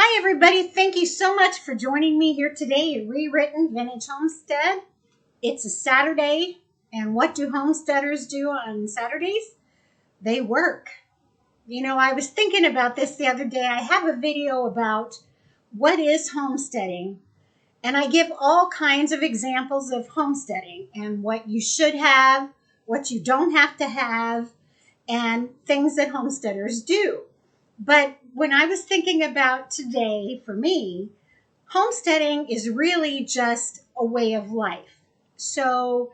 Hi, everybody. Thank you so much for joining me here today at Re-Written Vintage Homestead. It's a Saturday, and what do homesteaders do on Saturdays? They work. You know, I was thinking about this the other day. I have a video about what is homesteading, and I give all kinds of examples of homesteading and what you should have, what you don't have to have, and things that homesteaders do. But when I was thinking about today, for me, homesteading is really just a way of life. So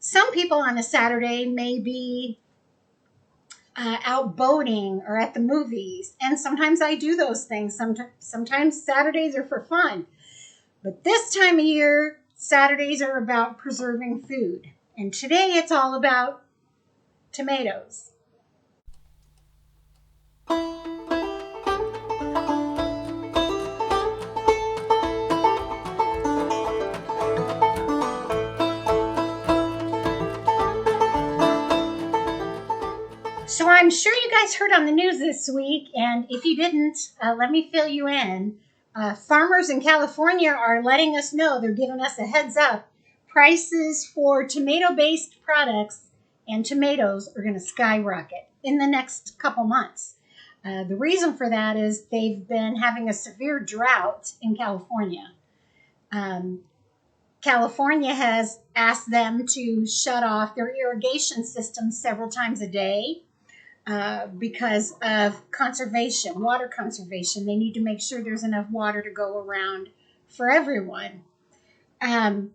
some people on a Saturday may be out boating or at the movies, and sometimes I do those things. Sometimes Saturdays are for fun. But this time of year, Saturdays are about preserving food. And today it's all about tomatoes. So I'm sure you guys heard on the news this week, and if you didn't, let me fill you in. Farmers in California are letting us know, they're giving us a heads up. Prices for tomato-based products and tomatoes are going to skyrocket in the next couple months. The reason for that is they've been having a severe drought in California. California has asked them to shut off their irrigation system several times a day. Because of conservation, water conservation. They need to make sure there's enough water to go around for everyone. On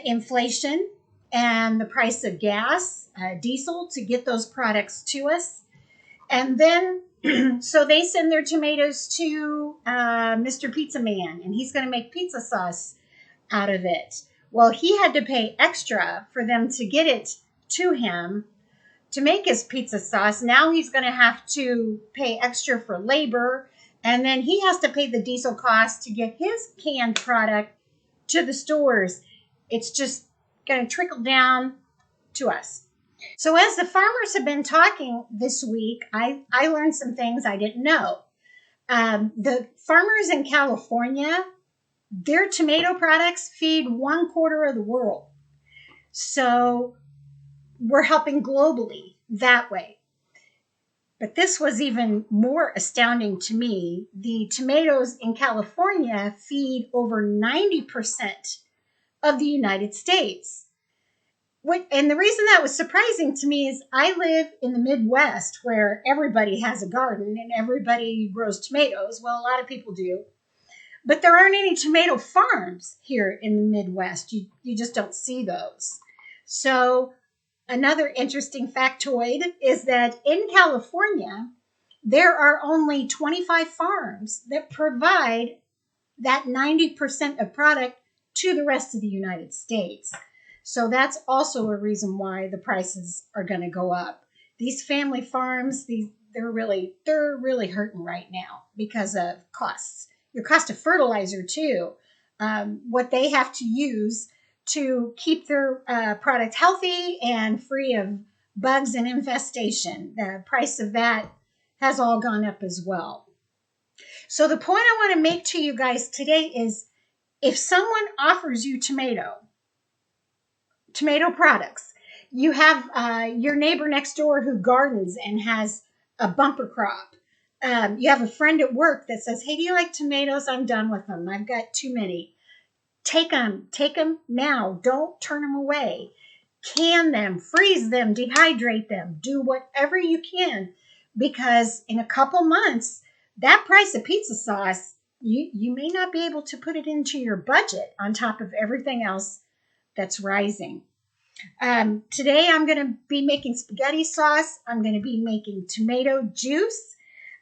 inflation and the price of gas, diesel, to get those products to us. And then, so they send their tomatoes to Mr. Pizza Man, and he's going to make pizza sauce out of it. Well, he had to pay extra for them to get it to him to make his pizza sauce. Now he's going to have to pay extra for labor, and then he has to pay the diesel cost to get his canned product to the stores. It's just going to trickle down to us. So as the farmers have been talking this week, I learned some things I didn't know. The farmers in California, their tomato products feed 1/4 of the world. So we're helping globally that way. But this was even more astounding to me. The tomatoes in California feed over 90% of the United States. And the reason that was surprising to me is I live in the Midwest, where everybody has a garden and everybody grows tomatoes. Well, a lot of people do. But there aren't any tomato farms here in the Midwest. You just don't see those. So another interesting factoid is that in California, there are only 25 farms that provide that 90% of product to the rest of the United States. So that's also a reason why the prices are going to go up. These family farms, they're really hurting right now because of costs. Your cost of fertilizer too, what they have to use to keep their product healthy and free of bugs and infestation. The price of that has all gone up as well. So the point I want to make to you guys today is, if someone offers you tomato products, you have your neighbor next door who gardens and has a bumper crop. You have a friend at work that says, hey, do you like tomatoes? I'm done with them. I've got too many. Take them now. Don't turn them away. Can them, freeze them, dehydrate them, do whatever you can, because in a couple months, that price of pizza sauce, you may not be able to put it into your budget on top of everything else that's rising. Today, I'm going to be making spaghetti sauce. I'm going to be making tomato juice.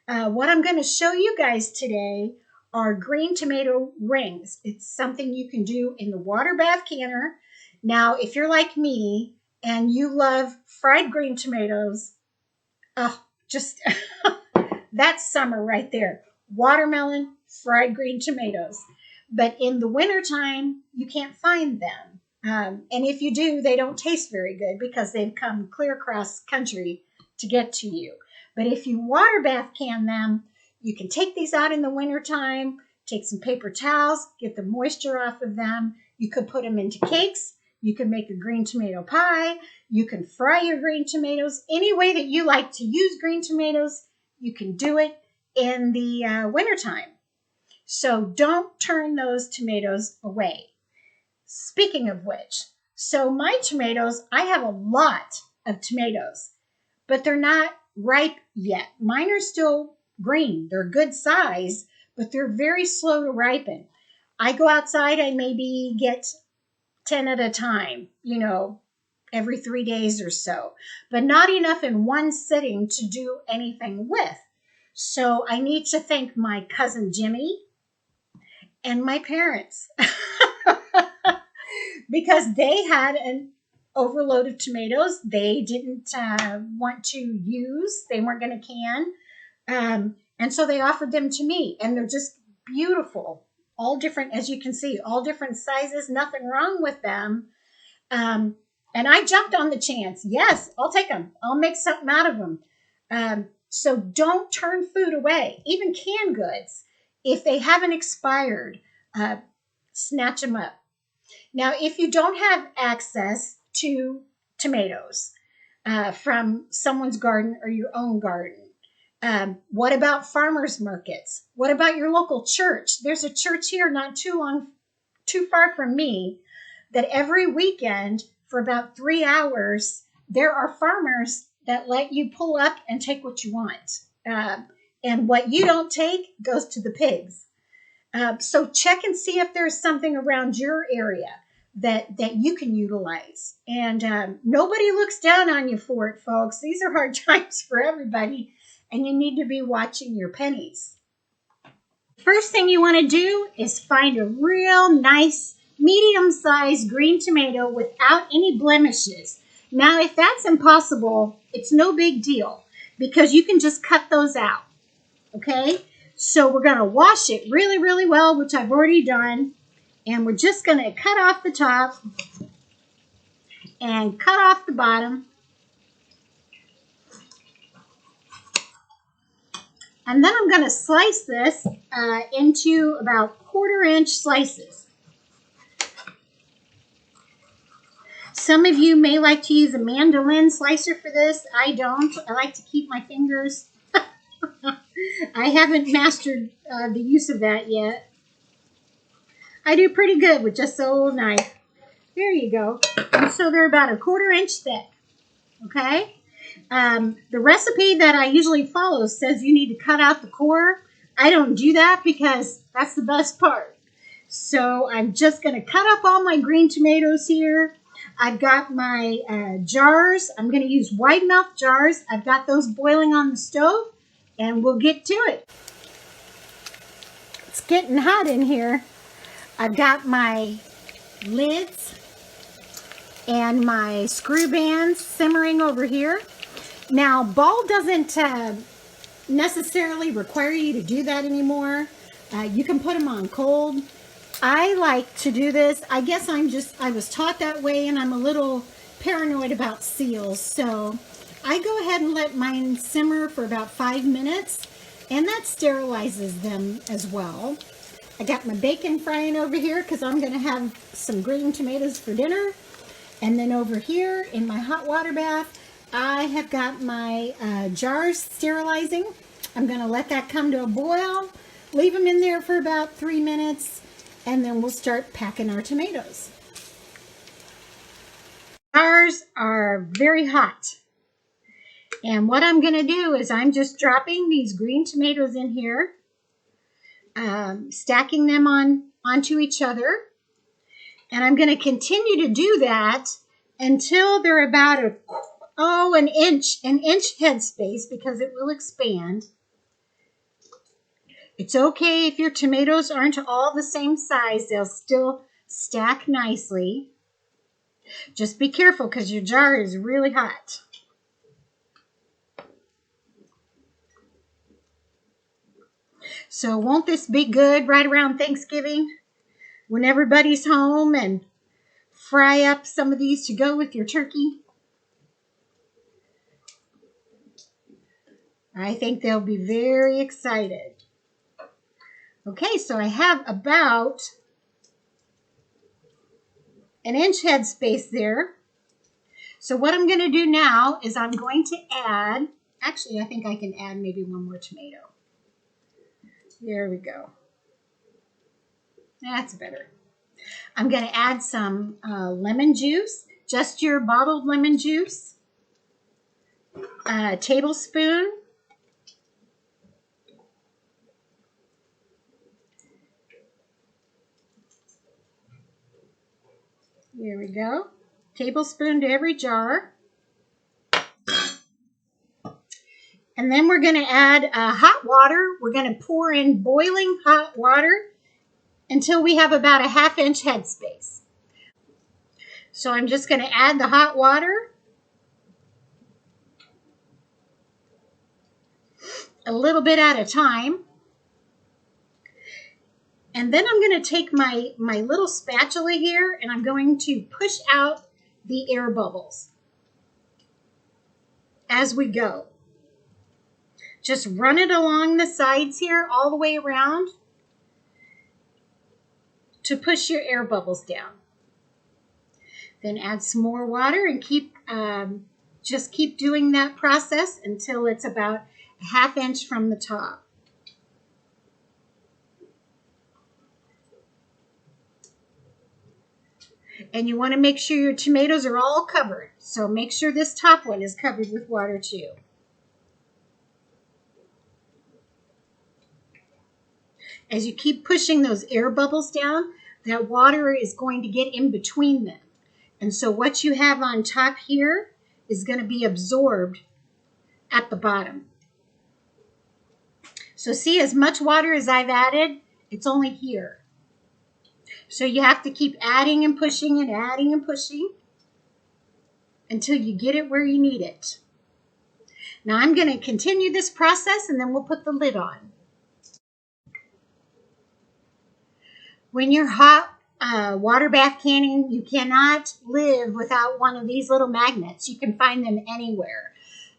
What I'm going to show you guys today are green tomato rings. It's something you can do in the water bath canner. Now, if you're like me and you love fried green tomatoes, just that's summer right there. Watermelon, fried green tomatoes. But in the wintertime, you can't find them. And if you do, they don't taste very good because they've come clear across country to get to you. But if you water bath can them, You can take these out in the wintertime, take some paper towels, get the moisture off of them. You could put them into cakes. You can make a green tomato pie. You can fry your green tomatoes. Any way that you like to use green tomatoes, you can do it in the wintertime. So don't turn those tomatoes away. Speaking of which, so my tomatoes, I have a lot of tomatoes, but they're not ripe yet. Mine are still green. They're good size, but they're very slow to ripen. I go outside, I maybe get 10 at a time, every 3 days or so, but not enough in one sitting to do anything with. So I need to thank my cousin Jimmy and my parents because they had an overload of tomatoes they didn't want to use. They weren't going to can. And so they offered them to me, and they're just beautiful. All different, as you can see, all different sizes, nothing wrong with them. And I jumped on the chance. Yes, I'll take them. I'll make something out of them. So don't turn food away, even canned goods. If they haven't expired, snatch them up. Now, if you don't have access to tomatoes from someone's garden or your own garden, what about farmers markets? What about your local church? There's a church here not too far from me that every weekend for about 3 hours, there are farmers that let you pull up and take what you want. And what you don't take goes to the pigs. So check and see if there's something around your area that you can utilize. And nobody looks down on you for it, folks. These are hard times for everybody, and you need to be watching your pennies. First thing you want to do is find a real nice medium-sized green tomato without any blemishes. Now, if that's impossible, it's no big deal because you can just cut those out, okay? So we're going to wash it really, really well, which I've already done. And we're just going to cut off the top and cut off the bottom. And then I'm going to slice this into about 1/4-inch slices. Some of you may like to use a mandolin slicer for this. I don't. I like to keep my fingers. I haven't mastered the use of that yet. I do pretty good with just the old knife. There you go. And so they're about 1/4-inch thick. Okay? The recipe that I usually follow says you need to cut out the core. I don't do that because that's the best part. So I'm just going to cut up all my green tomatoes here. I've got my jars. I'm going to use wide mouth jars. I've got those boiling on the stove, and we'll get to it. It's getting hot in here. I've got my lids and my screw bands simmering over here. Now, ball doesn't necessarily require you to do that anymore. You can put them on cold. I like to do this. I guess I was taught that way, and I'm a little paranoid about seals. So I go ahead and let mine simmer for about 5 minutes, and that sterilizes them as well. I got my bacon frying over here because I'm going to have some green tomatoes for dinner. And then over here in my hot water bath, I have got my jars sterilizing. I'm going to let that come to a boil, leave them in there for about 3 minutes, and then we'll start packing our tomatoes. Jars are very hot. And what I'm going to do is I'm just dropping these green tomatoes in here. Stacking them onto each other, and I'm going to continue to do that until they're about an inch headspace because it will expand. It's okay if your tomatoes aren't all the same size; they'll still stack nicely. Just be careful because your jar is really hot. So won't this be good right around Thanksgiving when everybody's home and fry up some of these to go with your turkey? I think they'll be very excited. Okay, so I have about an inch headspace there. So what I'm going to do now is I'm going to add, actually I think I can add maybe one more tomato. There we go. That's better. I'm going to add some lemon juice, just your bottled lemon juice, a tablespoon. Here we go. Tablespoon to every jar. And then we're going to add hot water. We're going to pour in boiling hot water until we have about a ½ inch headspace. So I'm just going to add the hot water. A little bit at a time. And then I'm going to take my little spatula here and I'm going to push out the air bubbles as we go. Just run it along the sides here all the way around to push your air bubbles down. Then add some more water and just keep doing that process until it's about a ½ inch from the top. And you want to make sure your tomatoes are all covered. So make sure this top one is covered with water too. As you keep pushing those air bubbles down, that water is going to get in between them. And so what you have on top here is going to be absorbed at the bottom. So see, as much water as I've added, it's only here. So you have to keep adding and pushing and adding and pushing until you get it where you need it. Now I'm going to continue this process and then we'll put the lid on. When you're hot water bath canning, you cannot live without one of these little magnets. You can find them anywhere.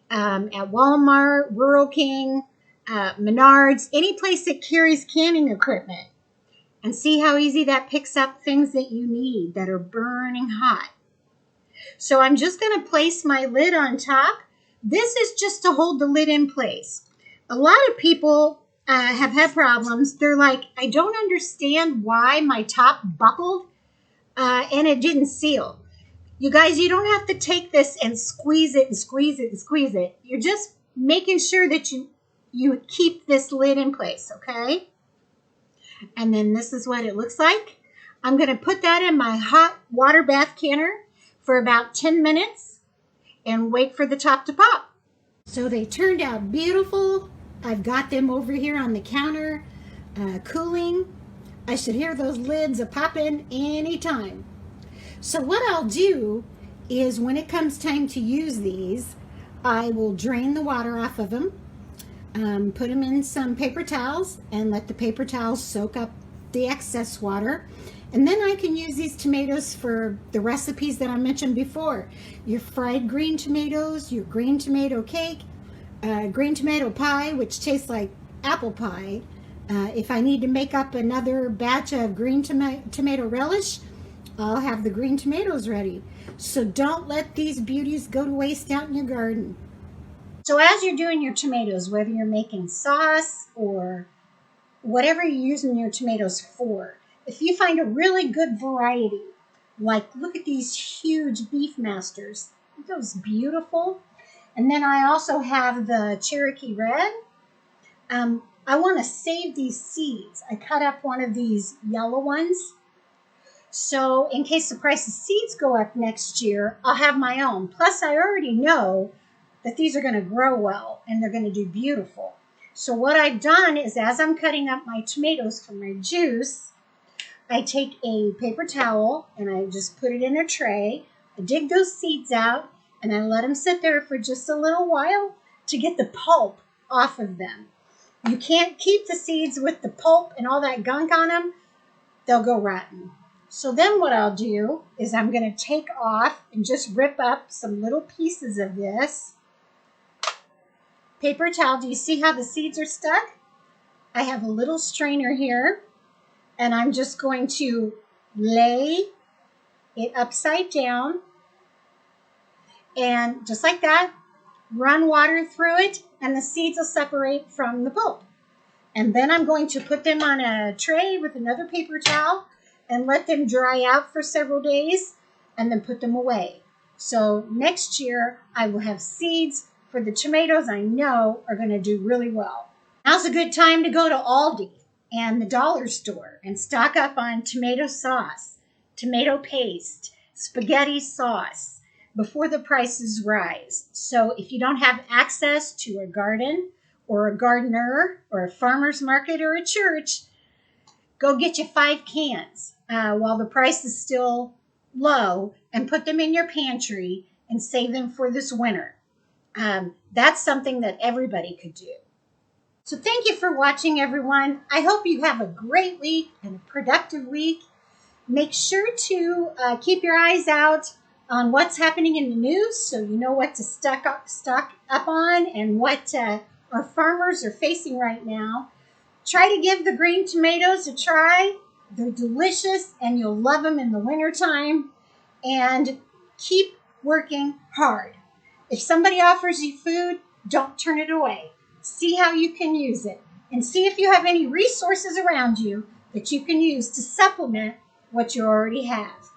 At Walmart, Rural King, Menards, any place that carries canning equipment. And see how easy that picks up things that you need that are burning hot. So I'm just going to place my lid on top. This is just to hold the lid in place. A lot of people have had problems. They're like, I don't understand why my top buckled and it didn't seal. You guys, you don't have to take this and squeeze it and squeeze it and squeeze it. You're just making sure that you keep this lid in place, okay? And then this is what it looks like. I'm going to put that in my hot water bath canner for about 10 minutes and wait for the top to pop. So they turned out beautiful. I've got them over here on the counter cooling. I should hear those lids a-popping anytime. So what I'll do is when it comes time to use these, I will drain the water off of them. Put them in some paper towels and let the paper towels soak up the excess water. And then I can use these tomatoes for the recipes that I mentioned before. Your fried green tomatoes, your green tomato cake, green tomato pie, which tastes like apple pie. If I need to make up another batch of green tomato relish, I'll have the green tomatoes ready. So don't let these beauties go to waste out in your garden. So as you're doing your tomatoes, whether you're making sauce or whatever you're using your tomatoes for, if you find a really good variety, like look at these huge beef masters, aren't those beautiful? And then I also have the Cherokee Red. I want to save these seeds. I cut up one of these yellow ones. So in case the price of seeds go up next year, I'll have my own. Plus I already know that these are going to grow well and they're going to do beautiful. So what I've done is as I'm cutting up my tomatoes for my juice, I take a paper towel and I just put it in a tray. I dig those seeds out and I let them sit there for just a little while to get the pulp off of them. You can't keep the seeds with the pulp and all that gunk on them. They'll go rotten. So then what I'll do is I'm going to take off and just rip up some little pieces of this paper towel. Do you see how the seeds are stuck? I have a little strainer here, and I'm just going to lay it upside down, and just like that, run water through it, and the seeds will separate from the pulp. And then I'm going to put them on a tray with another paper towel and let them dry out for several days and then put them away. So next year I will have seeds for the tomatoes I know are going to do really well. Now's a good time to go to Aldi and the dollar store and stock up on tomato sauce, tomato paste, spaghetti sauce before the prices rise. So if you don't have access to a garden or a gardener or a farmer's market or a church, go get you 5 cans while the price is still low and put them in your pantry and save them for this winter. That's something that everybody could do. So thank you for watching, everyone. I hope you have a great week and a productive week. Make sure to keep your eyes out on what's happening in the news so you know what to stock up on and what our farmers are facing right now. Try to give the green tomatoes a try. They're delicious and you'll love them in the wintertime. And keep working hard. If somebody offers you food, don't turn it away. See how you can use it and see if you have any resources around you that you can use to supplement what you already have.